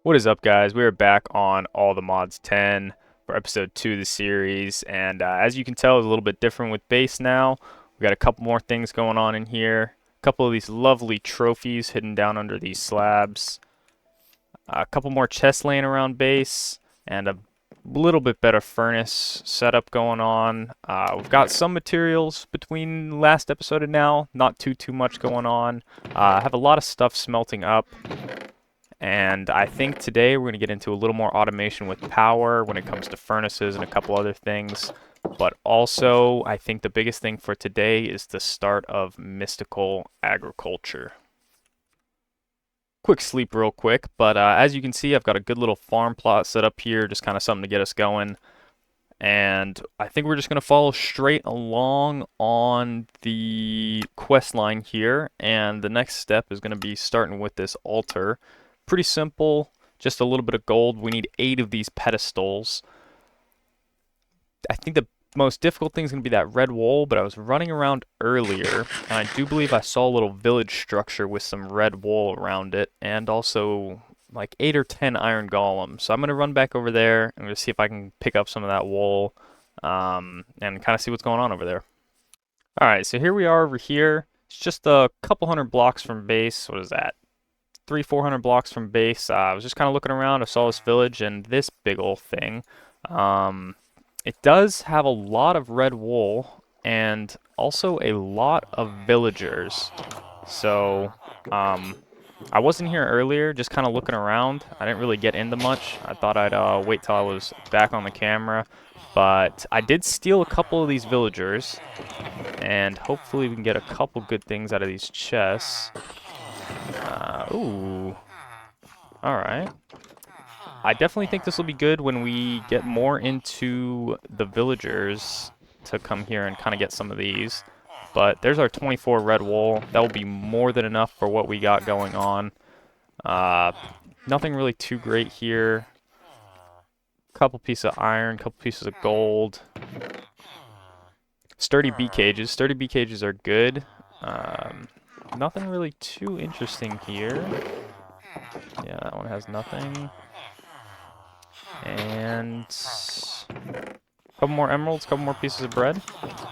What is up, guys? We are back on All the Mods 10 for episode 2 of the series, and as you can tell, it's a little bit different with base now. We got a couple more things going on in here. A couple of these lovely trophies hidden down under these slabs. A couple more chests laying around base, and a little bit better furnace setup going on. We've got some materials between last episode and now, not too much going on. I have a lot of stuff smelting up. And I think today we're going to get into a little more automation with power when it comes to furnaces and a couple other things. But also, I think the biggest thing for today is the start of mystical agriculture. Quick sleep real quick, but as you can see, I've got a good little farm plot set up here, just kind of something to get us going. And I think we're just going to follow straight along on the quest line here. And the next step is going to be starting with this altar. Pretty simple, just a little bit of gold. We need 8 of these pedestals. I think the most difficult thing is going to be that red wool, but I was running around earlier, and I do believe I saw a little village structure with some red wool around it, and also like 8 or 10 iron golems. So I'm going to run back over there and just see if I can pick up some of that wool and kind of see what's going on over there. Alright, so here we are over here. It's just a couple hundred blocks from base. What is that? 300-400 blocks from base. I was just kind of looking around. I saw this village and this big old thing. It does have a lot of red wool and also a lot of villagers. So, I wasn't here earlier, just kind of looking around. I didn't really get into much. I thought I'd wait till I was back on the camera. But I did steal a couple of these villagers, and hopefully we can get a couple good things out of these chests. Ooh. Alright. I definitely think this will be good when we get more into the villagers to come here and kind of get some of these. But there's our 24 red wool. That will be more than enough for what we got going on. Nothing really too great here. Couple pieces of iron, couple pieces of gold. Sturdy bee cages. Sturdy bee cages are good. Nothing really too interesting here. Yeah, that one has nothing. And a couple more emeralds, a couple more pieces of bread.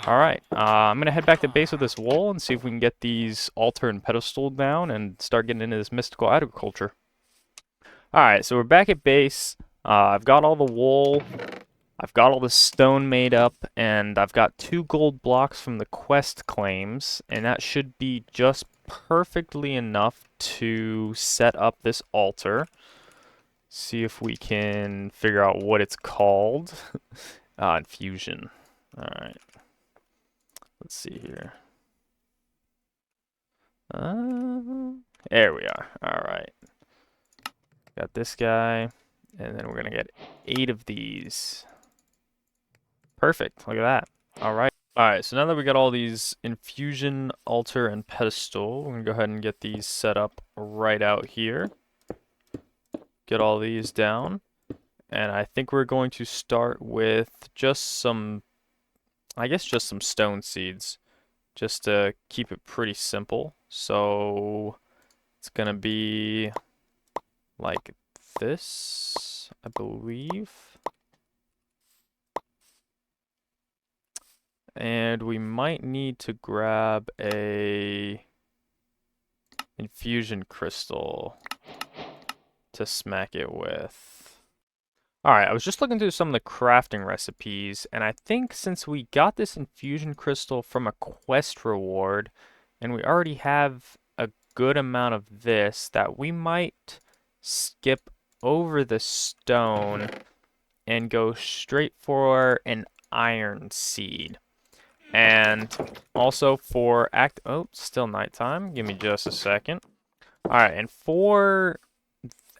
Alright, I'm going to head back to base with this wool and see if we can get these altar and pedestal down and start getting into this mystical agriculture. Alright, so we're back at base. I've got all the wool. I've got all the stone made up, and I've got 2 gold blocks from the quest claims, and that should be just perfectly enough to set up this altar. See if we can figure out what it's called. Infusion. Alright. Let's see here. There we are. Alright. Got this guy. And then we're going to get 8 of these. Perfect. Look at that. Alright. Alright, so now that we got all these infusion, altar, and pedestal, we're going to go ahead and get these set up right out here. Get all these down. And I think we're going to start with just some, I guess just some stone seeds. Just to keep it pretty simple. So it's going to be like this, I believe. And we might need to grab a infusion crystal to smack it with. Alright, I was just looking through some of the crafting recipes, and I think since we got this infusion crystal from a quest reward, and we already have a good amount of this, that we might skip over the stone and go straight for an iron seed. And also for oh, still nighttime. Give me just a second. Alright, and for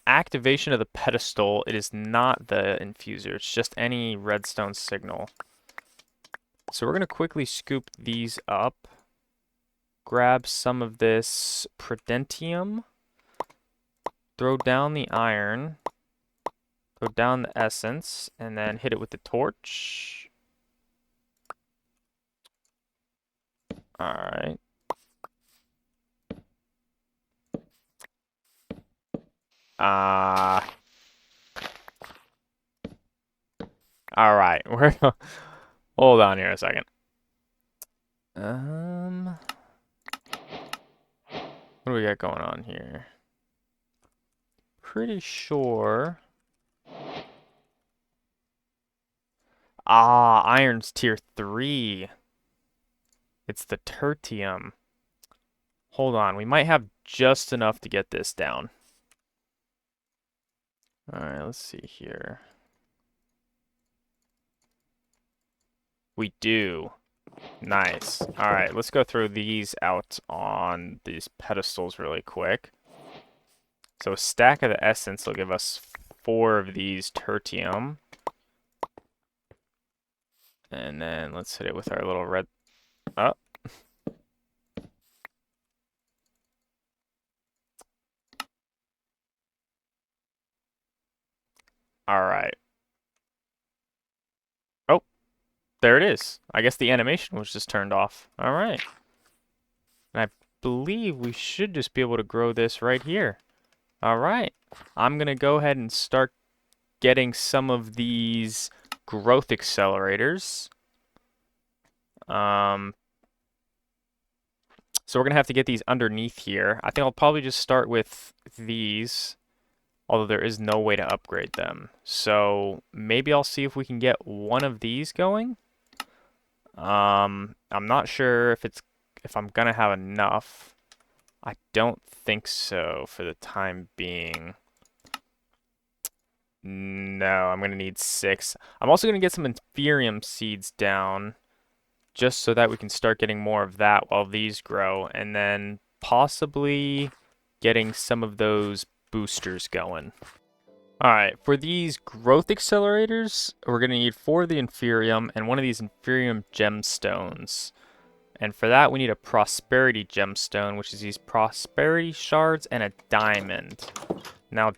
activation of the pedestal, it is not the infuser. It's just any redstone signal. So we're going to quickly scoop these up. Grab some of this prudentium. Throw down the iron. Throw down the essence. And then hit it with the torch. Alright. All right, we're hold on here a second. What do we got going on here? Pretty sure. Ah, iron's tier 3. It's the tertium. Hold on, we might have just enough to get this down. Alright, let's see here. We do. Nice. Alright, let's go throw these out on these pedestals really quick. So a stack of the essence will give us 4 of these tertium. And then let's hit it with our little red... Oh. Alright. Oh, there it is. I guess the animation was just turned off. Alright. And I believe we should just be able to grow this right here. Alright. I'm going to go ahead and start getting some of these growth accelerators. So we're going to have to get these underneath here. I think I'll probably just start with these, although there is no way to upgrade them. So maybe I'll see if we can get one of these going. I'm not sure if I'm going to have enough. I don't think so for the time being. No, I'm going to need 6. I'm also going to get some Inferium seeds down, just so that we can start getting more of that while these grow, and then possibly getting some of those boosters going. Alright, for these growth accelerators, we're going to need 4 of the Inferium and one of these Inferium gemstones. And for that, we need a Prosperity gemstone, which is these Prosperity shards and a diamond. Now,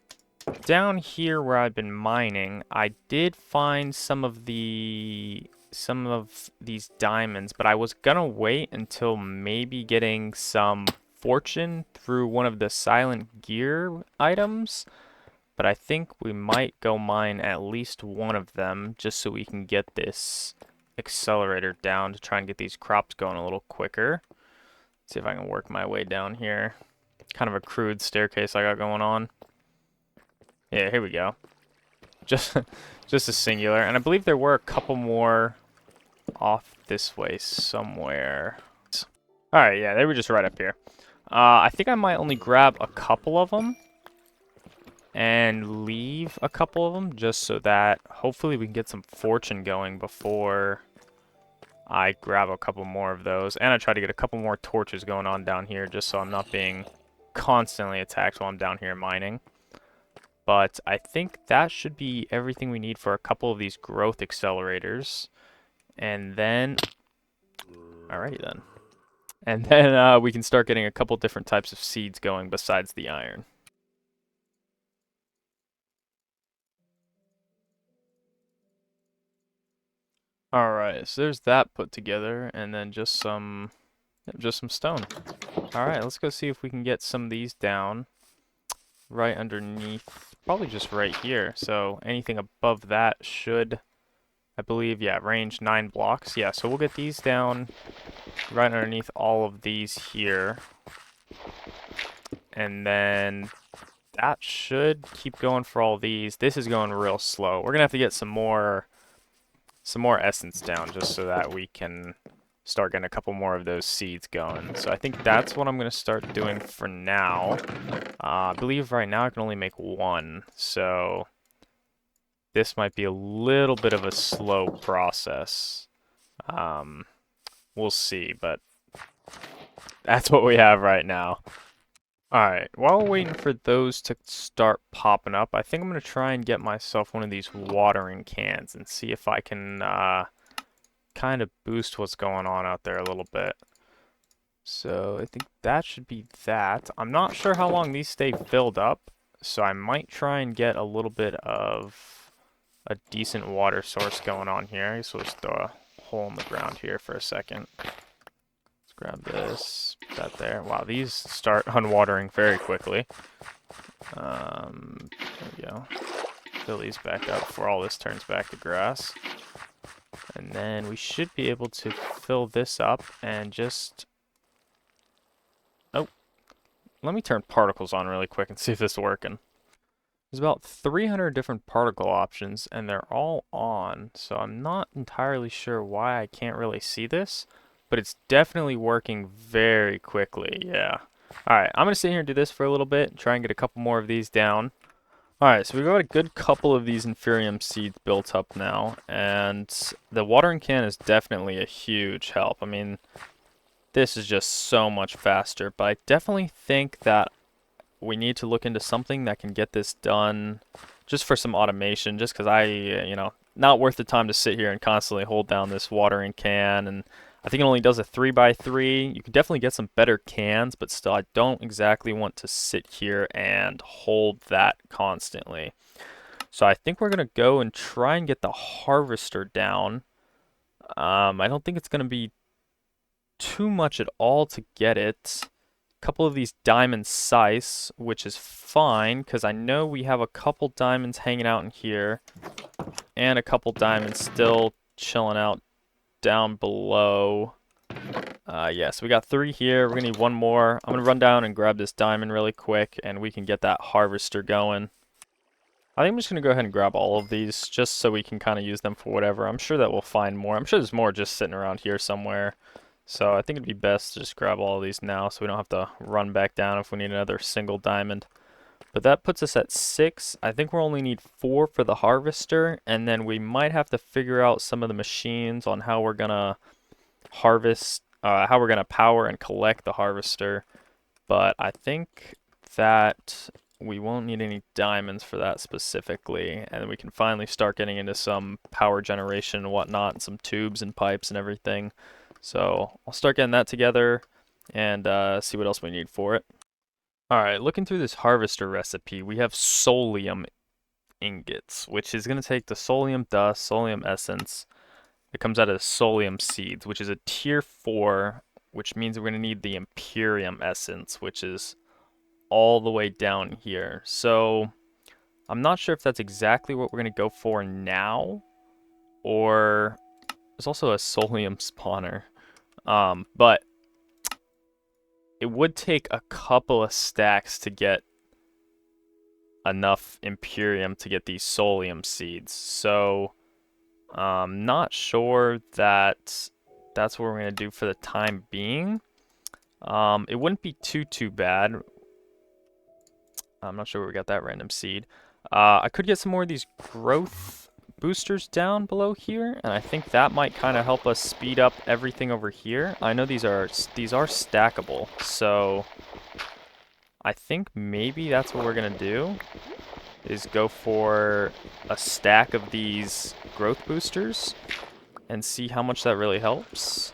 down here where I've been mining, I did find some of these diamonds, but I was gonna wait until maybe getting some fortune through one of the silent gear items. But I think we might go mine at least one of them just so we can get this accelerator down to try and get these crops going a little quicker. See if I can work my way down here. Kind of a crude staircase I got going on. Yeah, here we go. Just a singular. And I believe there were a couple more off this way somewhere. Alright, yeah, they were just right up here. I think I might only grab a couple of them and leave a couple of them just so that hopefully we can get some fortune going before I grab a couple more of those. And I try to get a couple more torches going on down here just so I'm not being constantly attacked while I'm down here mining. But I think that should be everything we need for a couple of these growth accelerators. And then... Alrighty then. And then we can start getting a couple different types of seeds going besides the iron. Alright, so there's that put together, and then just some stone. Alright, let's go see if we can get some of these down right underneath, probably just right here. So anything above that should, I believe, yeah, range 9 blocks. Yeah, so we'll get these down right underneath all of these here. And then that should keep going for all these. This is going real slow. We're going to have to get some more essence down just so that we can start getting a couple more of those seeds going. So I think that's what I'm going to start doing for now. I believe right now I can only make 1, so this might be a little bit of a slow process. We'll see, but that's what we have right now. Alright, while we're waiting for those to start popping up, I think I'm going to try and get myself one of these watering cans and see if I can kind of boost what's going on out there a little bit. So I think that should be that. I'm not sure how long these stay filled up, so I might try and get a little bit of a decent water source going on here. I guess we'll just throw a hole in the ground here for a second. Let's grab this, that there. Wow, these start unwatering very quickly. There we go. fill these back up before all this turns back to grass. And then we should be able to fill this up and just... Oh, let me turn particles on really quick and see if this is working. There's about 300 different particle options, and they're all on, so I'm not entirely sure why I can't really see this, but it's definitely working very quickly, yeah. Alright, I'm going to sit here and do this for a little bit, try and get a couple more of these down. Alright, so we've got a good couple of these Inferium seeds built up now, and the watering can is definitely a huge help. I mean, this is just so much faster, but I definitely think that we need to look into something that can get this done just for some automation, just because not worth the time to sit here and constantly hold down this watering can. And I think it only does a 3x3. You could definitely get some better cans, but still, I don't exactly want to sit here and hold that constantly. So I think we're going to go and try and get the harvester down. I don't think it's going to be too much at all to get it. Couple of these diamond scythes, which is fine because I know we have a couple diamonds hanging out in here and a couple diamonds still chilling out down below. So we got 3 here. We're gonna need 1 more. I'm gonna run down and grab this diamond really quick and we can get that harvester going. I think I'm just gonna go ahead and grab all of these just so we can kind of use them for whatever. I'm sure that we'll find more. I'm sure there's more just sitting around here somewhere. So I think it'd be best to just grab all of these now so we don't have to run back down if we need another single diamond. But that puts us at 6. I think we'll only need 4 for the harvester, and then we might have to figure out some of the machines on how we're gonna harvest, how we're gonna power and collect the harvester. But I think that we won't need any diamonds for that specifically, and we can finally start getting into some power generation and whatnot, and some tubes and pipes and everything. So I'll start getting that together and see what else we need for it. Alright, looking through this harvester recipe, we have solium ingots, which is going to take the solium dust, solium essence. It comes out of solium seeds, which is a tier 4, which means we're going to need the Imperium essence, which is all the way down here. So I'm not sure if that's exactly what we're going to go for now, or there's also a solium spawner. But it would take a couple of stacks to get enough Imperium to get these solium seeds. So I'm not sure that that's what we're going to do for the time being. It wouldn't be too bad. I'm not sure where we got that random seed. I could get some more of these growth boosters down below here, and I think that might kind of help us speed up everything over here. I know these are stackable, so I think maybe that's what we're gonna do, is go for a stack of these growth boosters and see how much that really helps.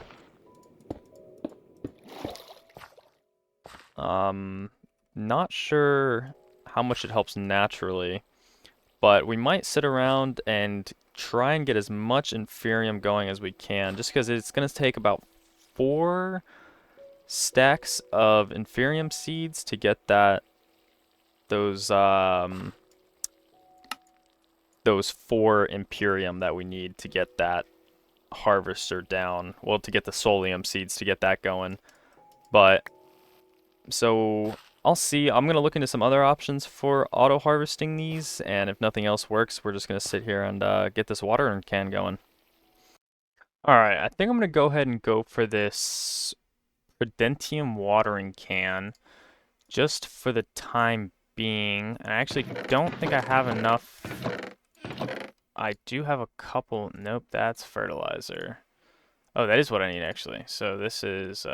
Not sure how much it helps naturally, but we might sit around and try and get as much Inferium going as we can, just because it's going to take about 4 stacks of Inferium seeds to get those 4 Imperium that we need to get that harvester down. Well, to get the solium seeds to get that going. But so I'll see. I'm going to look into some other options for auto-harvesting these, and if nothing else works, we're just going to sit here and get this watering can going. Alright, I think I'm going to go ahead and go for this Prudentium watering can, just for the time being. I actually don't think I have enough. I do have a couple. Nope, that's fertilizer. Oh, that is what I need, actually. So this is...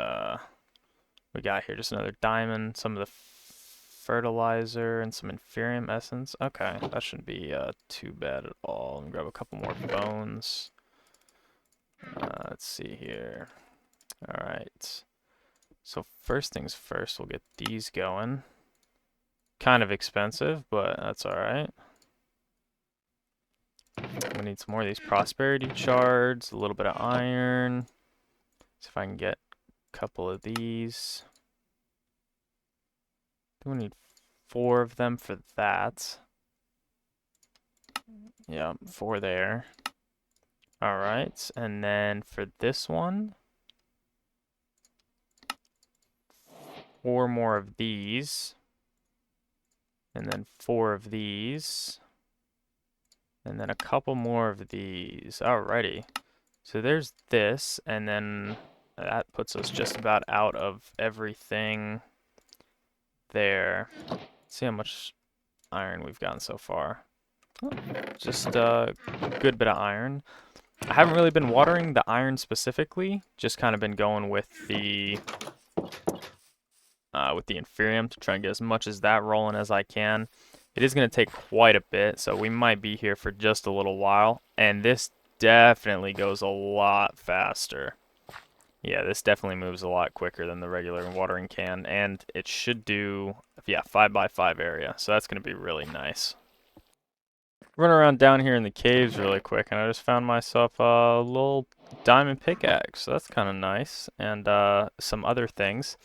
we got here just another diamond, some of the fertilizer, and some Inferium essence. Okay, that shouldn't be too bad at all. Let me grab a couple more bones. Let's see here. Alright. So first things first, we'll get these going. Kind of expensive, but that's alright. We need some more of these prosperity shards, a little bit of iron. See if I can get couple of these. We need 4 of them for that. Yeah, 4 there. All right, and then for this one, 4 more of these, and then 4 of these, and then a couple more of these. Alrighty. So there's this, and then that puts us just about out of everything there. Let's see how much iron we've gotten so far. Oh, just a good bit of iron. I haven't really been watering the iron specifically, just kind of been going with the Inferium to try and get as much as that rolling as I can. It is going to take quite a bit, so we might be here for just a little while, and this definitely goes a lot faster. Yeah, this definitely moves a lot quicker than the regular watering can, and it should do, yeah, 5x5 area, so that's going to be really nice. Run around down here in the caves really quick, and I just found myself a little diamond pickaxe, so that's kind of nice, and some other things.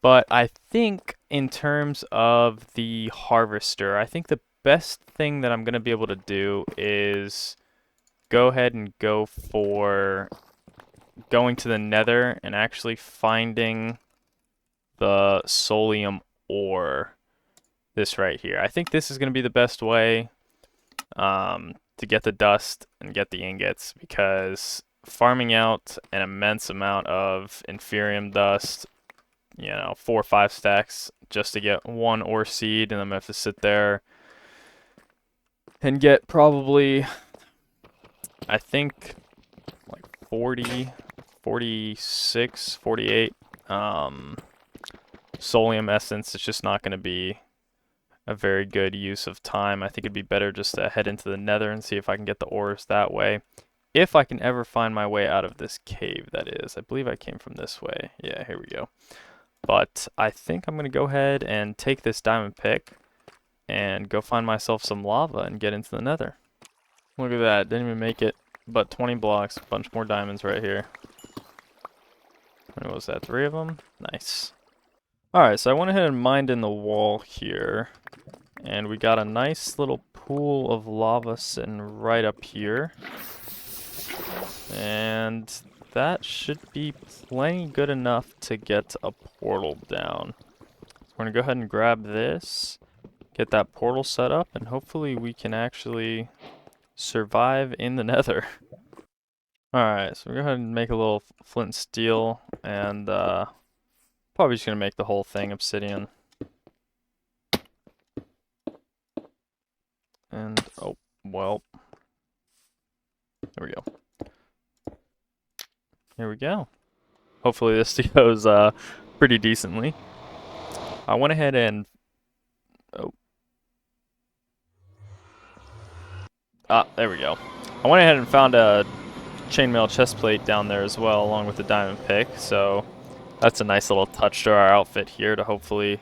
But I think in terms of the harvester, I think the best thing that I'm going to be able to do is go ahead and go for going to the Nether and actually finding the Solium ore. This right here. I think this is going to be the best way to get the dust and get the ingots, because farming out an immense amount of Inferium dust, you know, 4 or 5 stacks just to get 1 ore seed, and I'm gonna have to sit there and get probably, I think, like 40, 46, 48 Solium essence. It's just not going to be a very good use of time. I think it'd be better just to head into the Nether and see if I can get the ores that way. If I can ever find my way out of this cave, that is. I believe I came from this way. Yeah, here we go. But I think I'm going to go ahead and take this diamond pick and go find myself some lava and get into the Nether. Look at that. Didn't even make it but 20 blocks. A bunch more diamonds right here. What was that? 3 of them? Nice. Alright, so I went ahead and mined in the wall here. And we got a nice little pool of lava sitting right up here. And that should be plenty good enough to get a portal down. So we're going to go ahead and grab this, get that portal set up, and hopefully we can actually survive in the Nether. Alright, so we're going to go ahead and make a little flint and steel, and probably just going to make the whole thing obsidian. And, oh, well. There we go. Here we go. Hopefully this goes pretty decently. I went ahead and... Oh. Ah, there we go. I went ahead and found a chainmail chest plate down there as well, along with the diamond pick, so that's a nice little touch to our outfit here to hopefully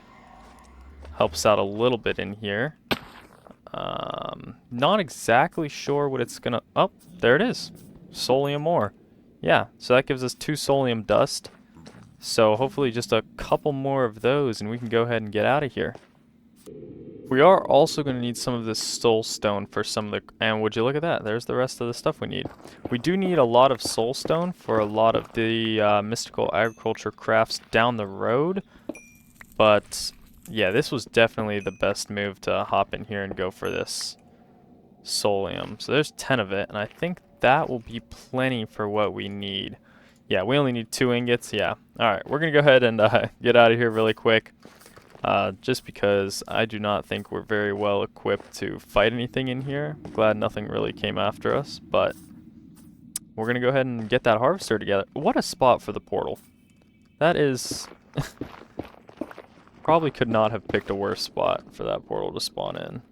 help us out a little bit in here. Not exactly sure what it's gonna... Oh, there it is. Solium ore. Yeah, so that gives us 2 solium dust. So hopefully just a couple more of those and we can go ahead and get out of here. We are also going to need some of this soul stone for some of the... And would you look at that? There's the rest of the stuff we need. We do need a lot of soul stone for a lot of the mystical agriculture crafts down the road. But yeah, this was definitely the best move to hop in here and go for this solium. So there's 10 of it, and I think that will be plenty for what we need. Yeah, we only need 2 ingots. Yeah. Alright, we're going to go ahead and get out of here really quick. Just because I do not think we're very well equipped to fight anything in here. I'm glad nothing really came after us, but we're going to go ahead and get that harvester together. What a spot for the portal. That is... Probably could not have picked a worse spot for that portal to spawn in.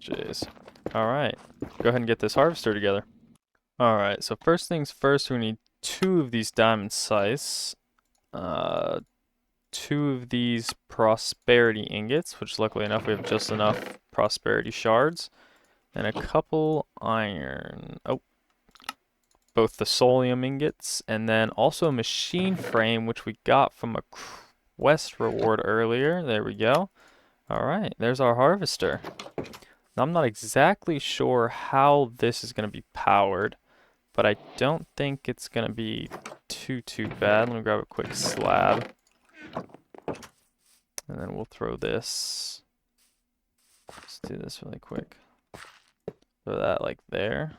Jeez. Alright, go ahead and get this harvester together. Alright, so first things first, we need 2 of these diamond scythes. 2 of these prosperity ingots, which luckily enough we have just enough prosperity shards, and a couple iron. Oh, both the solium ingots, and then also a machine frame, which we got from a quest reward earlier. There we go. Alright, there's our harvester. Now, I'm not exactly sure how this is going to be powered, but I don't think it's going to be too bad. Let me grab a quick slab. And then we'll throw this. Let's do this really quick. Throw that like there.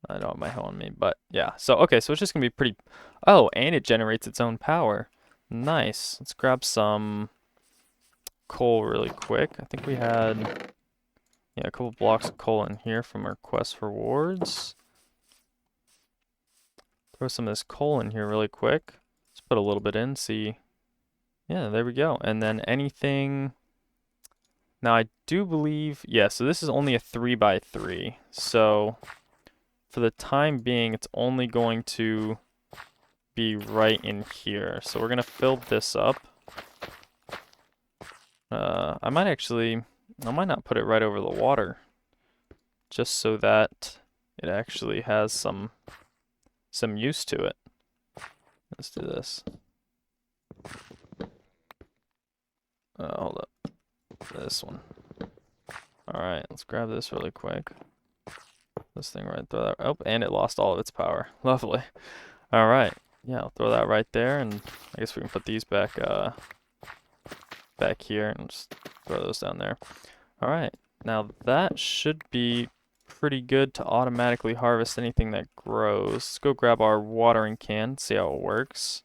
I don't have my hoe on me, but yeah. So, okay, so it's just going to be pretty... Oh, and it generates its own power. Nice. Let's grab some coal really quick. I think we had... Yeah, a couple blocks of coal in here from our quest rewards. Throw some of this coal in here really quick. Let's put a little bit in, see. Yeah, there we go. And then anything... Now I do believe... Yeah, so this is only a 3x3. So for the time being, it's only going to be right in here. So we're going to fill this up. I might not put it right over the water. Just so that it actually has some use to it. Let's do this. Hold up. This one. Alright, let's grab this really quick. This thing right there. Oh, and it lost all of its power. Lovely. Alright. Yeah, I'll throw that right there, and I guess we can put these back here and just throw those down there. Alright. Now that should be pretty good to automatically harvest anything that grows. Let's go grab our watering can, see how it works.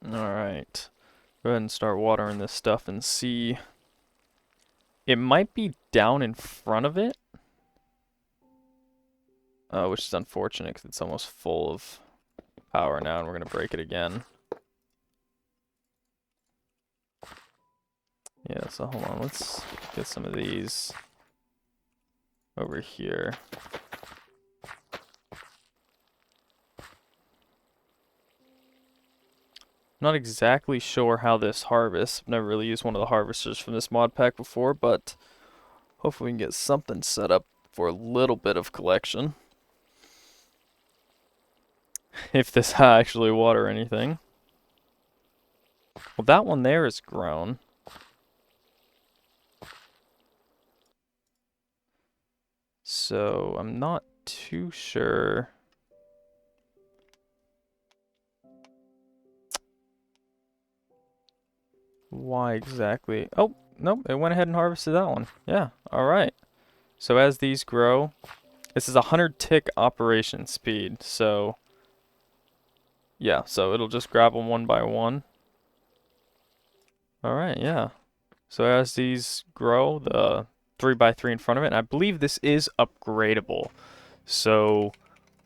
Alright. Go ahead and start watering this stuff and see. It might be down in front of it. Which is unfortunate because it's almost full of power now and we're going to break it again. Yeah, so hold on. Let's get some of these over here. Not exactly sure how this harvests. I've never really used one of the harvesters from this mod pack before, but hopefully we can get something set up for a little bit of collection. If this actually water anything. Well, that one there is grown. So I'm not too sure. Why exactly? Oh, nope, it went ahead and harvested that one. Yeah, alright. So as these grow, this is a 100 tick operation speed, so yeah, so it'll just grab them one by one. Alright, yeah. So as these grow, the 3x3 in front of it, and I believe this is upgradable. So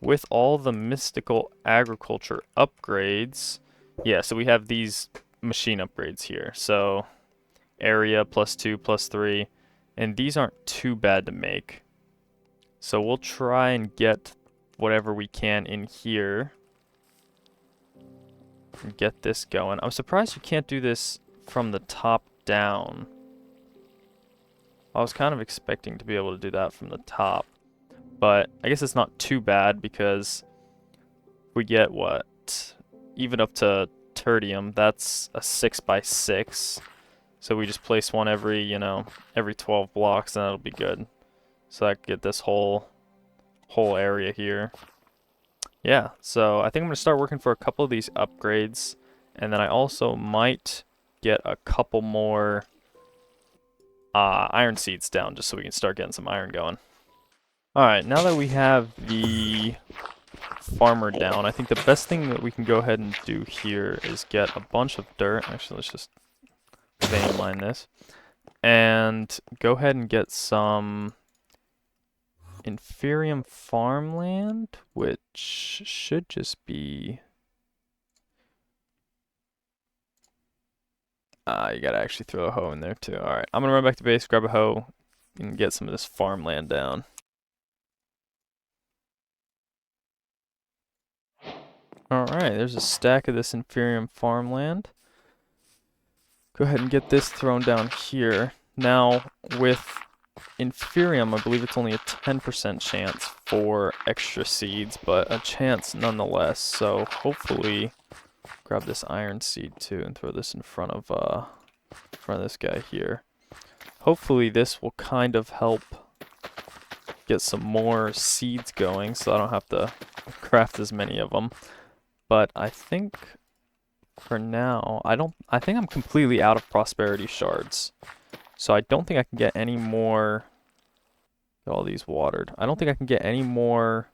with all the mystical agriculture upgrades, yeah, so we have these machine upgrades here. So area +2, +3, and these aren't too bad to make. So we'll try and get whatever we can in here and get this going. I'm surprised you can't do this from the top down. I was kind of expecting to be able to do that from the top, but I guess it's not too bad because we get what? Even up to tertium, that's a 6x6. So we just place one every, every 12 blocks and that'll be good. So I could get this whole area here. Yeah, so I think I'm going to start working for a couple of these upgrades. And then I also might get a couple more iron seeds down just so we can start getting some iron going. Alright, now that we have the farmer down, I think the best thing that we can go ahead and do here is get a bunch of dirt. Actually, let's just vein mine this. And go ahead and get some inferium farmland, which should just be... you gotta actually throw a hoe in there too. Alright, I'm gonna run back to base, grab a hoe, and get some of this farmland down. Alright, there's a stack of this inferium farmland. go ahead and get this thrown down here. Now, with Inferium, I believe it's only a 10% chance for extra seeds, but a chance nonetheless. So hopefully, grab this iron seed too and throw this in front of this guy here. Hopefully this will kind of help get some more seeds going so I don't have to craft as many of them. But I think for now, I think I'm completely out of prosperity shards. So I don't think I can get any more. Get all these watered. I don't think I can get any more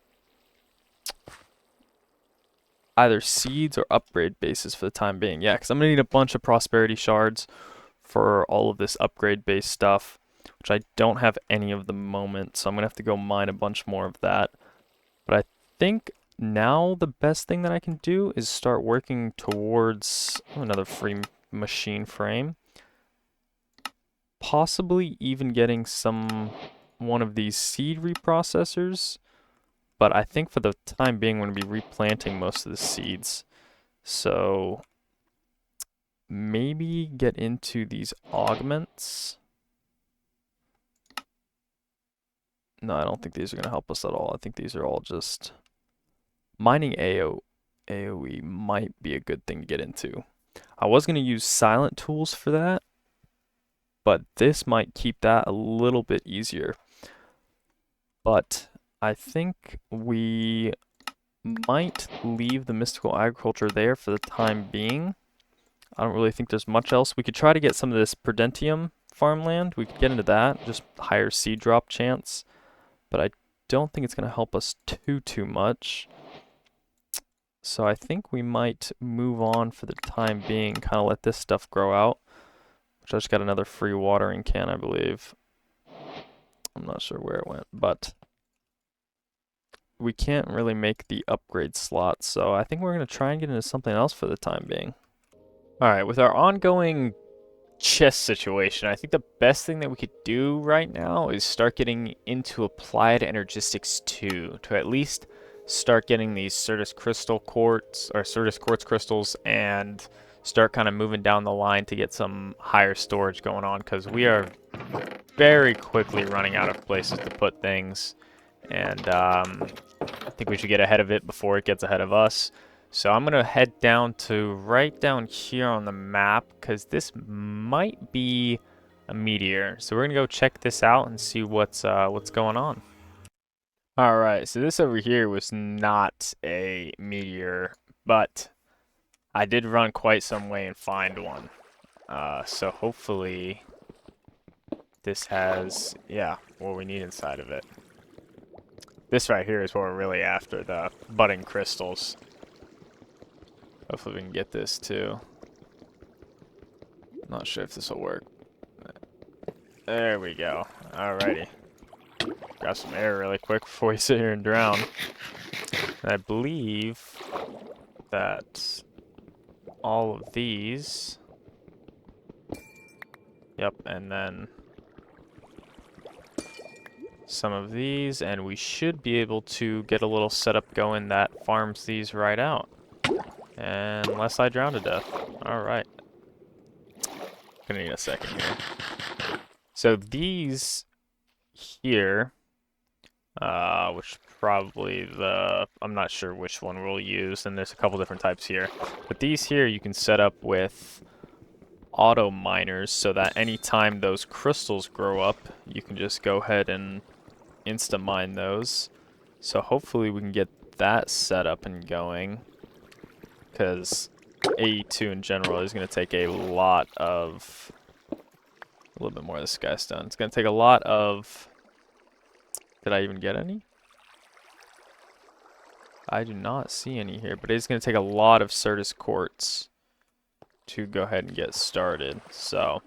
either seeds or upgrade bases for the time being. Yeah, because I'm going to need a bunch of prosperity shards for all of this upgrade based stuff, which I don't have any of the moment. So I'm going to have to go mine a bunch more of that. But I think now the best thing that I can do is start working towards another free machine frame. Possibly even getting one of these seed reprocessors. But I think for the time being, I'm going to be replanting most of the seeds. So maybe get into these augments. No, I don't think these are going to help us at all. I think these are all just... Mining AoE might be a good thing to get into. I was going to use silent tools for that, but this might keep that a little bit easier. But I think we might leave the mystical agriculture there for the time being. I don't really think there's much else. We could try to get some of this Prudentium farmland. We could get into that, just higher seed drop chance. But I don't think it's going to help us too much. So I think we might move on for the time being, kind of let this stuff grow out. Which I just got another free watering can, I believe. I'm not sure where it went, but we can't really make the upgrade slots, so I think we're going to try and get into something else for the time being. Alright, with our ongoing chest situation, I think the best thing that we could do right now is start getting into Applied Energistics 2 to at least start getting these Certus Crystal Quartz or Certus Quartz Crystals and start kind of moving down the line to get some higher storage going on, because we are very quickly running out of places to put things, and I think we should get ahead of it before it gets ahead of us. So I'm gonna head down to right down here on the map, because this might be a meteor. So we're gonna go check this out and see what's going on. All right, so this over here was not a meteor, but I did run quite some way and find one. So hopefully this has, yeah, what we need inside of it. This right here is what we're really after, the budding crystals. Hopefully we can get this too. Not sure if this will work. There we go. Alrighty. Grab some air really quick before we sit here and drown. And I believe that all of these... Yep, and then some of these, and we should be able to get a little setup going that farms these right out. Unless I drown to death. Alright. Gonna need a second here. So these here, which probably I'm not sure which one we'll use, and there's a couple different types here. But these here you can set up with auto miners so that anytime those crystals grow up, you can just go ahead and insta mine those. So hopefully we can get that set up and going, because AE2 in general is going to take a lot of... A little bit more of this guy's done. It's going to take a lot of... Did I even get any? I do not see any here, but it's going to take a lot of Certus Quartz to go ahead and get started. So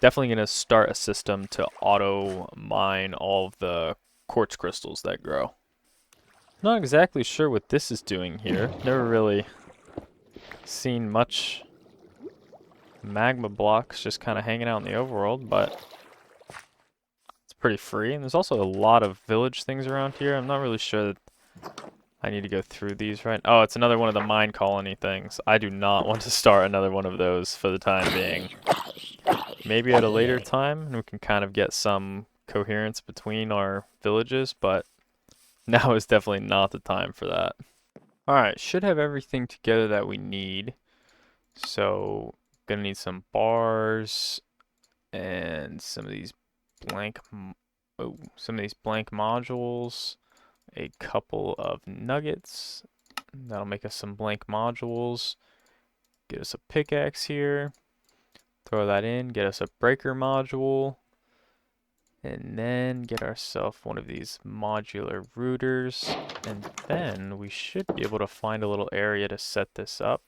definitely going to start a system to auto mine all of the quartz crystals that grow. Not exactly sure what this is doing here. Never really seen much magma blocks just kind of hanging out in the overworld, but it's pretty free. And there's also a lot of village things around here. I'm not really sure that I need to go through these right. Oh, it's another one of the mine colony things. I do not want to start another one of those for the time being. maybe at a later time, and we can kind of get some coherence between our villages, but now is definitely not the time for that. Alright, should have everything together that we need. So, gonna need some bars and some of these blank modules, a couple of nuggets. That'll make us some blank modules. Get us a pickaxe here. Throw that in, get us a breaker module. And then get ourselves one of these modular routers. And then we should be able to find a little area to set this up.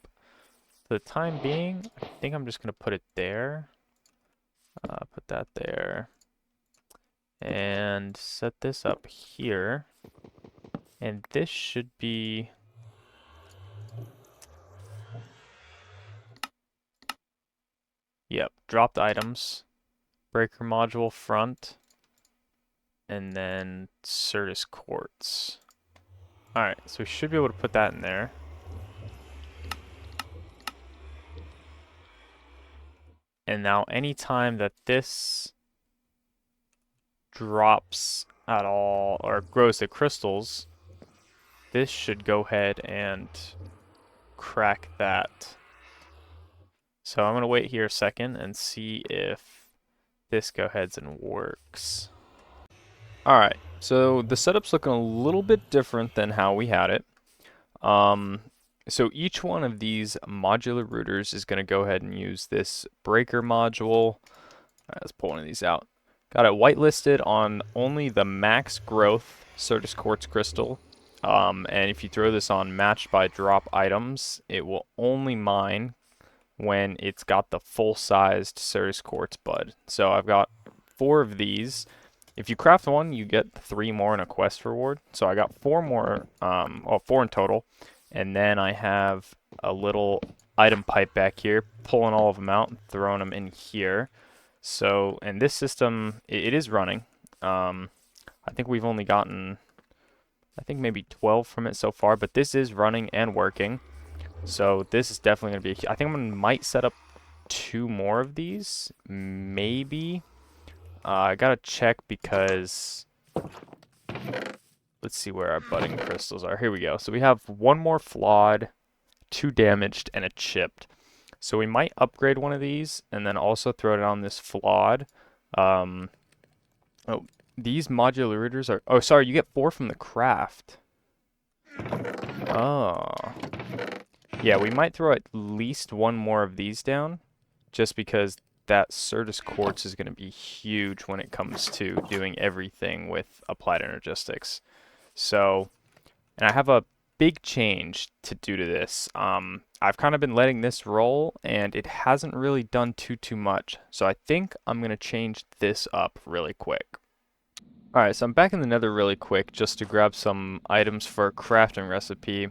For the time being, I think I'm just going to put it there. Put that there. And set this up here. And this should be... Yep, dropped items. Breaker module front. And then Certus quartz. Alright, so we should be able to put that in there. And now anytime that this drops at all, or grows the crystals, this should go ahead and crack that. So I'm going to wait here a second and see if this go ahead and works. Alright, so the setup's looking a little bit different than how we had it. So each one of these modular routers is going to go ahead and use this breaker module. Alright, let's pull one of these out. Got it whitelisted on only the max growth Certus Quartz Crystal. And if you throw this on matched by drop items, it will only mine when it's got the full-sized Certus Quartz bud. So I've got 4 of these. If you craft one, you get 3 more in a quest reward. So I got 4 more, 4 in total. And then I have a little item pipe back here, pulling all of them out and throwing them in here. So, and this system, it is running. I think we've only gotten, I think maybe 12 from it so far, but this is running and working. So this is definitely going to be, I think I might set up 2 more of these, maybe. I gotta check because, let's see where our budding crystals are. Here we go. So we have 1 more flawed, 2 damaged, and a chipped. So we might upgrade one of these and then also throw it on this flawed. Oh, these modular routers are... Oh, sorry, you get 4 from the craft. Oh. Yeah, we might throw at least 1 more of these down, just because that Certus Quartz is going to be huge when it comes to doing everything with applied energistics. So, and I have a big change to do to this. I've kind of been letting this roll, and it hasn't really done too much. So I think I'm going to change this up really quick. Alright, so I'm back in the Nether really quick just to grab some items for a crafting recipe.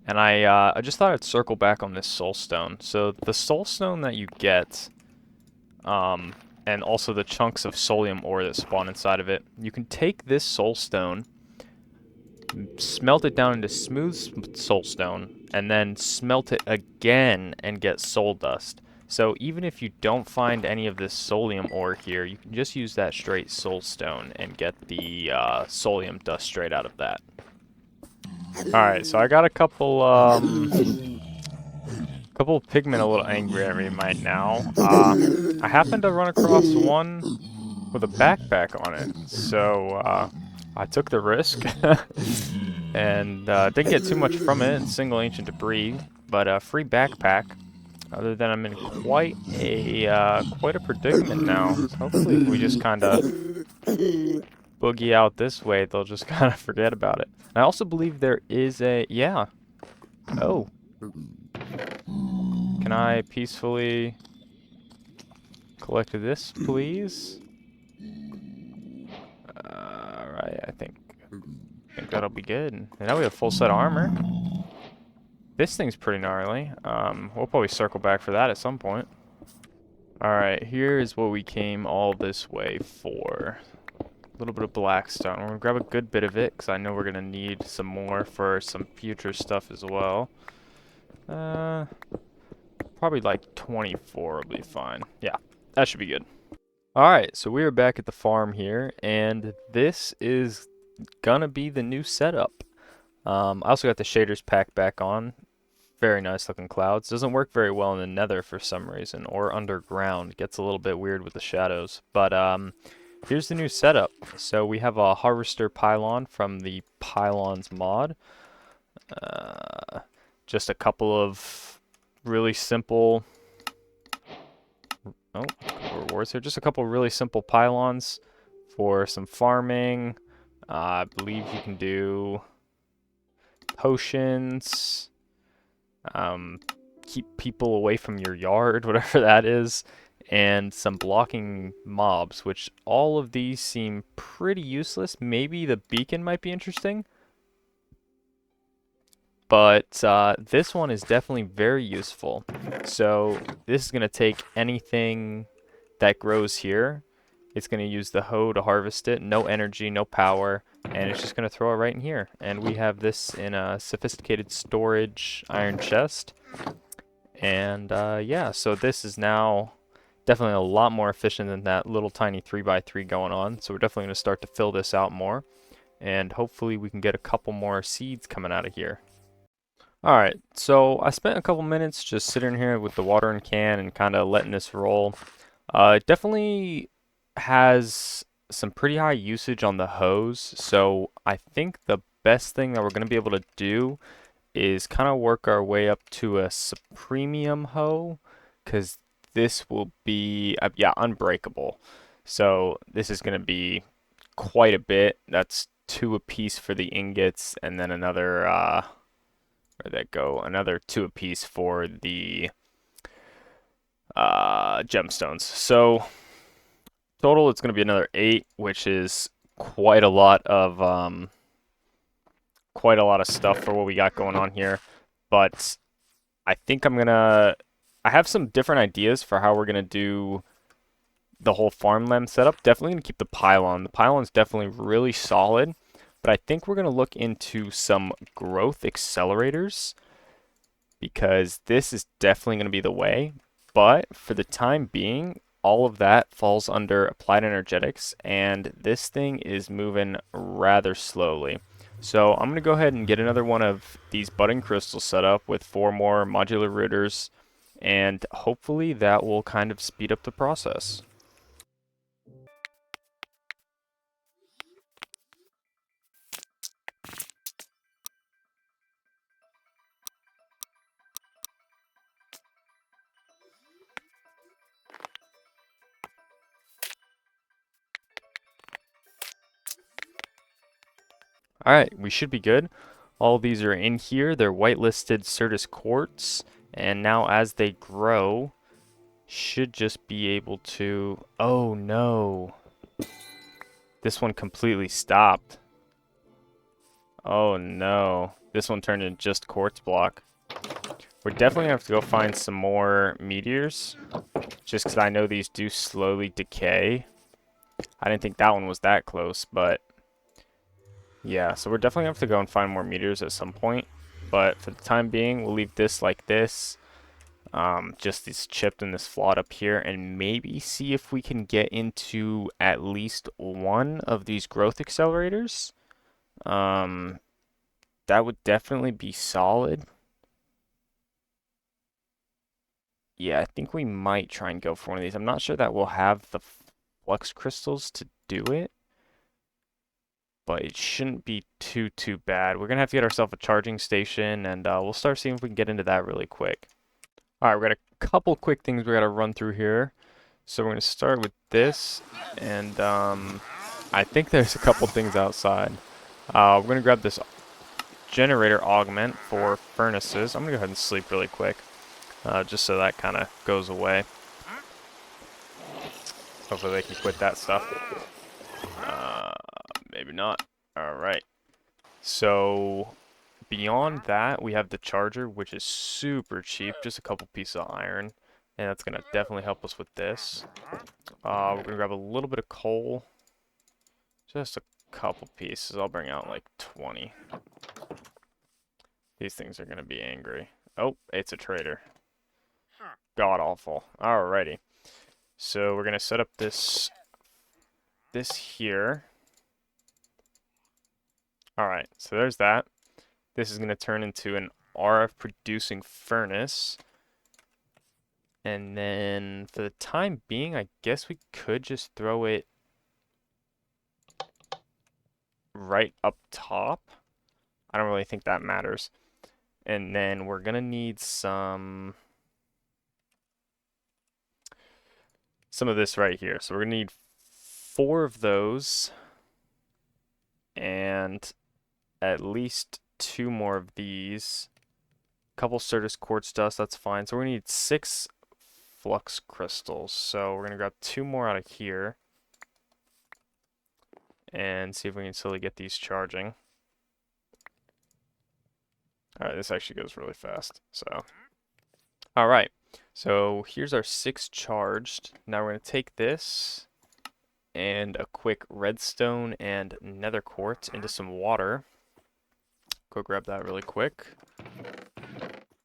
And I just thought I'd circle back on this soulstone. So the soulstone that you get... and also the chunks of soulium ore that spawn inside of it. You can take this soulstone, smelt it down into smooth soulstone, and then smelt it again and get soul dust. So even if you don't find any of this soulium ore here, you can just use that straight soulstone and get the soulium dust straight out of that. Alright, so I got a couple of pigmen a little angry at me right now. I happened to run across one with a backpack on it, so I took the risk and didn't get too much from it. It's single ancient debris, but a free backpack. Other than I'm in quite a predicament now. So hopefully, if we just kind of boogie out this way, they'll just kind of forget about it. And I also believe there is a Oh. Can I peacefully collect this, please? Alright, I think that'll be good. And now we have full set of armor. This thing's pretty gnarly. We'll probably circle back for that at some point. Alright, here is what we came all this way for. A little bit of blackstone. We're going to grab a good bit of it, because I know we're going to need some more for some future stuff as well. Probably like 24 will be fine. Yeah. That should be good. Alright, so we are back at the farm here, and this is gonna be the new setup. I also got the shaders pack back on. Very nice looking clouds. Doesn't work very well in the Nether for some reason, or underground. Gets a little bit weird with the shadows. But here's the new setup. So we have a harvester pylon from the Pylons mod. Just a couple of really simple... Oh, rewards here. Just a couple really simple pylons for some farming. I believe you can do potions. Keep people away from your yard, whatever that is, and some blocking mobs, which all of these seem pretty useless. Maybe the beacon might be interesting, but this one is definitely very useful. So this is going to take anything that grows here. It's going to use the hoe to harvest it, no energy, no power, and it's just going to throw it right in here. And we have this in a sophisticated storage iron chest. And yeah, so this is now definitely a lot more efficient than that little tiny 3x3 going on. So we're definitely going to start to fill this out more. And hopefully we can get a couple more seeds coming out of here. Alright, so I spent a couple minutes just sitting here with the watering can and kind of letting this roll. It definitely has some pretty high usage on the hose, so I think the best thing that we're going to be able to do is kind of work our way up to a premium hoe, because this will be, yeah, unbreakable. So this is going to be quite a bit. That's 2 apiece for the ingots, and then another, where'd that go? Another 2 apiece for the gemstones. So total, it's going to be another 8, which is quite a lot of stuff for what we got going on here. But I think I have some different ideas for how we're gonna do the whole farmland setup. Definitely gonna keep the pylon. The pylon's definitely really solid, but I think we're gonna look into some growth accelerators, because this is definitely gonna be the way. But for the time being, all of that falls under applied energetics, and this thing is moving rather slowly. So I'm going to go ahead and get another one of these budding crystals set up with 4 more modular rooters, and hopefully that will kind of speed up the process. Alright, we should be good. All these are in here. They're whitelisted Certus quartz, and now as they grow, should just be able to... Oh no! This one completely stopped. Oh no. This one turned into just quartz block. We're definitely going to have to go find some more meteors, just because I know these do slowly decay. I didn't think that one was that close, but yeah, so we're definitely going to have to go and find more meteors at some point. But for the time being, we'll leave this like this. Just this chipped and this flawed up here, and maybe see if we can get into at least one of these growth accelerators. That would definitely be solid. Yeah, I think we might try and go for one of these. I'm not sure that we'll have the flux crystals to do it, but it shouldn't be too bad. We're gonna have to get ourselves a charging station, and we'll start seeing if we can get into that really quick. All right, we got a couple quick things we gotta run through here. So we're gonna start with this, and I think there's a couple things outside. We're gonna grab this generator augment for furnaces. I'm gonna go ahead and sleep really quick, just so that kind of goes away. Hopefully they can quit that stuff. Maybe not. Alright. So, beyond that, we have the charger, which is super cheap. Just a couple pieces of iron. And that's going to definitely help us with this. We're going to grab a little bit of coal. Just a couple pieces. I'll bring out like 20. These things are going to be angry. Oh, it's a trader. God awful. Alrighty. So we're gonna set up this here. All right, so there's that. This is gonna turn into an RF producing furnace. And then for the time being, I guess we could just throw it right up top. I don't really think that matters. And then we're gonna need some of this right here. So we're gonna need 4 of those and at least 2 more of these. Couple Certus quartz dust, that's fine. So we're gonna need 6 flux crystals. So we're gonna grab 2 more out of here and see if we can slowly get these charging. All right, this actually goes really fast. So, all right. So here's our 6 charged. Now we're gonna take this and a quick redstone and nether quartz into some water. Go grab that really quick.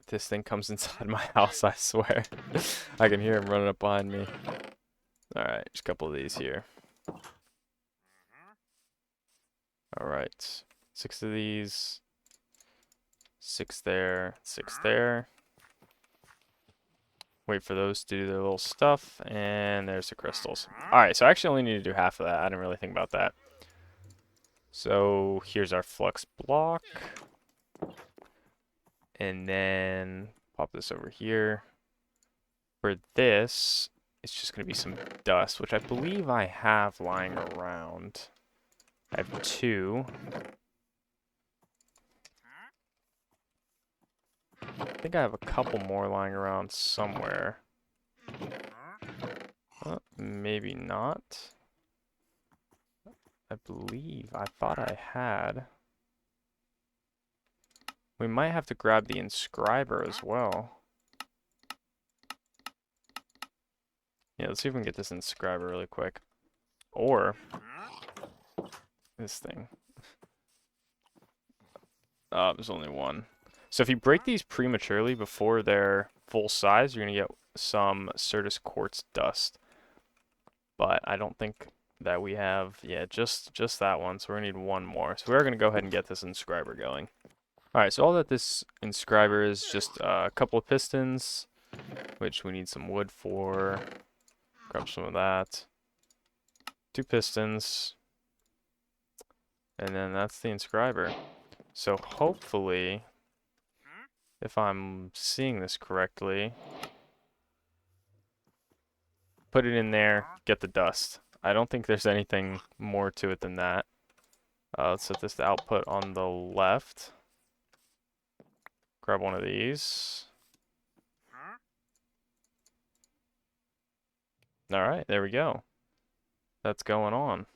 This thing comes inside my house, I swear. I can hear him running up behind me. Alright, just a couple of these here. Alright, 6 of these. 6 there, 6 there. Wait for those to do their little stuff, and there's the crystals. Alright, so I actually only need to do half of that. I didn't really think about that. So here's our flux block. And then pop this over here. For this, it's just going to be some dust, which I believe I have lying around. I have 2. I think I have a couple more lying around somewhere. Maybe not. I believe I thought I had. We might have to grab the inscriber as well. Yeah, let's see if we can get this inscriber really quick. Or this thing. There's only 1. So if you break these prematurely before they're full size, you're going to get some Certus quartz dust. But I don't think that we have, yeah, just that one. So we're going to need 1 more. So we're going to go ahead and get this inscriber going. Alright, so all that this inscriber is just a couple of pistons, which we need some wood for. Grab some of that. 2 pistons. And then that's the inscriber. So hopefully, if I'm seeing this correctly, put it in there, get the dust. I don't think there's anything more to it than that. Let's set this to output on the left. Grab one of these. Alright, there we go. That's going on.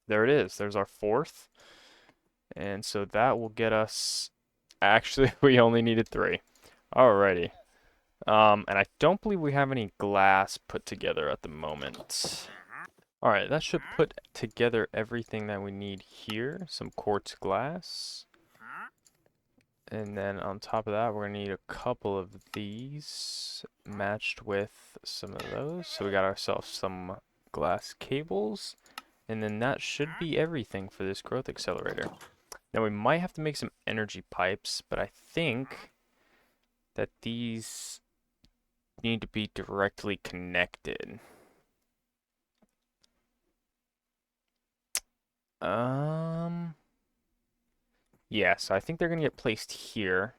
There it is. There's our 4th. And so that will get us... Actually, we only needed 3. Alrighty. And I don't believe we have any glass put together at the moment. Alright, that should put together everything that we need here. Some quartz glass. And then on top of that, we're going to need a couple of these matched with some of those. So we got ourselves some glass cables. And then that should be everything for this growth accelerator. Now we might have to make some energy pipes, but I think that these need to be directly connected. Yeah, so I think they're going to get placed here.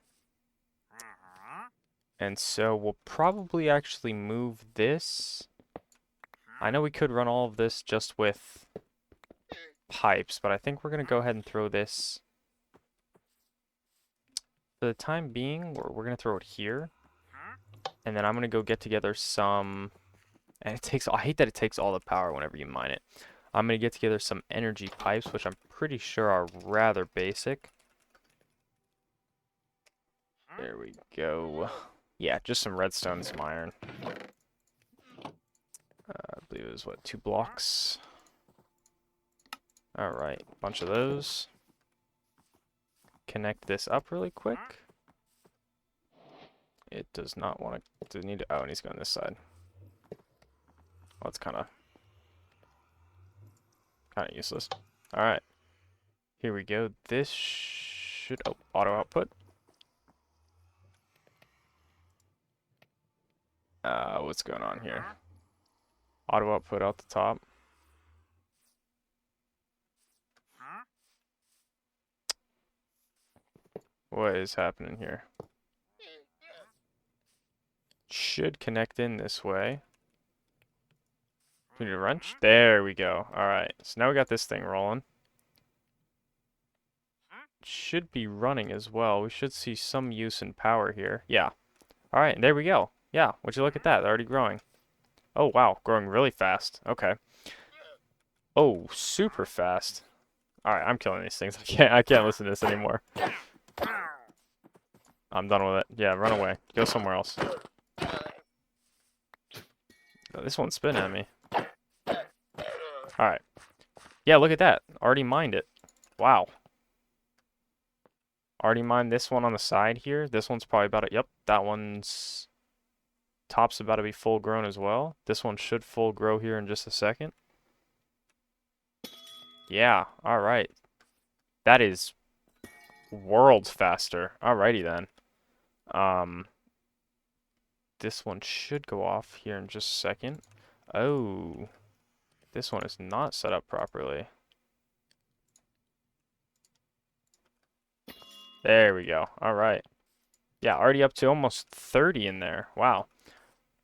And so we'll probably actually move this. I know we could run all of this just with pipes, but I think we're going to go ahead and throw this. For the time being, we're going to throw it here. And then I'm going to go get together some... And it takes... I hate that it takes all the power whenever you mine it. I'm going to get together some energy pipes, which I'm pretty sure are rather basic. There we go. Yeah, just some redstone and some iron. I believe it was, what, 2 blocks? Alright, bunch of those. Connect this up really quick. It does not want to... Does it need to... Oh, it needs to go on this side. Well, it's kind of useless. All right, here we go. This should auto output. What's going on here? Auto output out the top. What is happening here? Should connect in this way. We need a wrench. There we go. All right, so now we got this thing rolling. Should be running as well. We should see some use in power here. Yeah. All right, there we go. Yeah, would you look at that? They're already growing. Oh, wow, growing really fast. Okay. Oh, super fast. All right, I'm killing these things. I can't listen to this anymore. I'm done with it. Yeah, run away. Go somewhere else. Oh, this one's spinning at me. All right. Yeah, look at that. Already mined it. Wow. Already mined this one on the side here. This one's probably about it. Yep, that one's top's about to be full grown as well. This one should full grow here in just a second. Yeah, all right. That is worlds faster. Alrighty then. This one should go off here in just a second. Oh, this one is not set up properly. There we go. All right. Yeah, already up to almost 30 in there. Wow.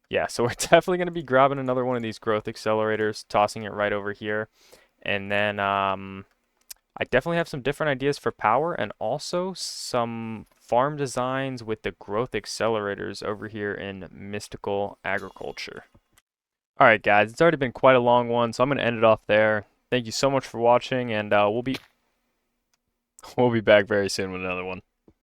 Yeah, so we're definitely going to be grabbing another one of these growth accelerators, tossing it right over here. And then I definitely have some different ideas for power and also some farm designs with the growth accelerators over here in mystical agriculture. All right, guys, it's already been quite a long one, so I'm going to end it off there. Thank you so much for watching, and we'll be back very soon with another one.